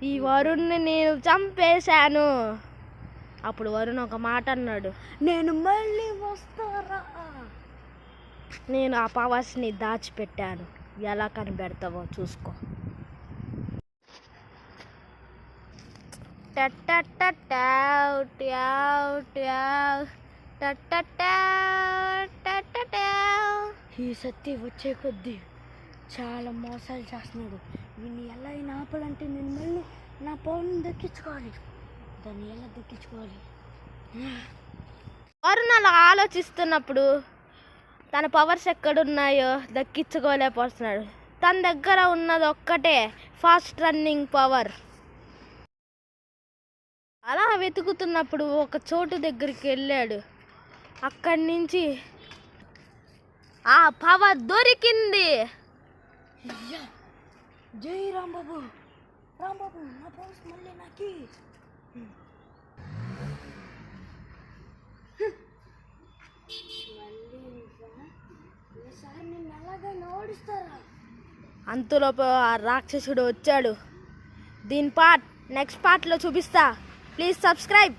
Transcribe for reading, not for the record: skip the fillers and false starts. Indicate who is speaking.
Speaker 1: ఈ వరుణ్ణి నేను చంపేశాను. అప్పుడు వరుణ్ ఒక మాట అన్నాడు,
Speaker 2: నేను మళ్ళీ వస్తారా.
Speaker 1: నేను ఆ పవర్స్ని దాచిపెట్టాను, ఎలా కనిపెడతావో చూసుకో.
Speaker 2: ఈ సత్తి వచ్చే కొద్దీ చాలా మోసాలు చేస్తున్నాడు. వీడిని ఎలా అయినా ఆపాలంటే నేను మళ్ళీ నా పవర్ని దక్కించుకోవాలి. దాన్ని ఎలా దక్కించుకోవాలి?
Speaker 1: వరుణ్ అలా ఆలోచిస్తున్నప్పుడు తన పవర్స్ ఎక్కడున్నాయో దక్కించుకోలేకపోతున్నాడు. తన దగ్గర ఉన్నది ఒక్కటే ఫాస్ట్ రన్నింగ్ పవర్. అలా వెతుకుతున్నప్పుడు ఒక చోటు దగ్గరికి వెళ్ళాడు. అక్కడి నుంచి ఆ పవర్ దొరికింది.
Speaker 2: జై రాంబాబు, రాంబాబు నా పవర్స్ మళ్ళీ నాకి. ఈసారి నిన్ను ఎలాగైనా ఓడిస్తారా?
Speaker 1: అంతలోపు ఆ రాక్షసుడు వచ్చాడు. దీని నెక్స్ట్ పార్ట్లో చూపిస్తా. Please subscribe.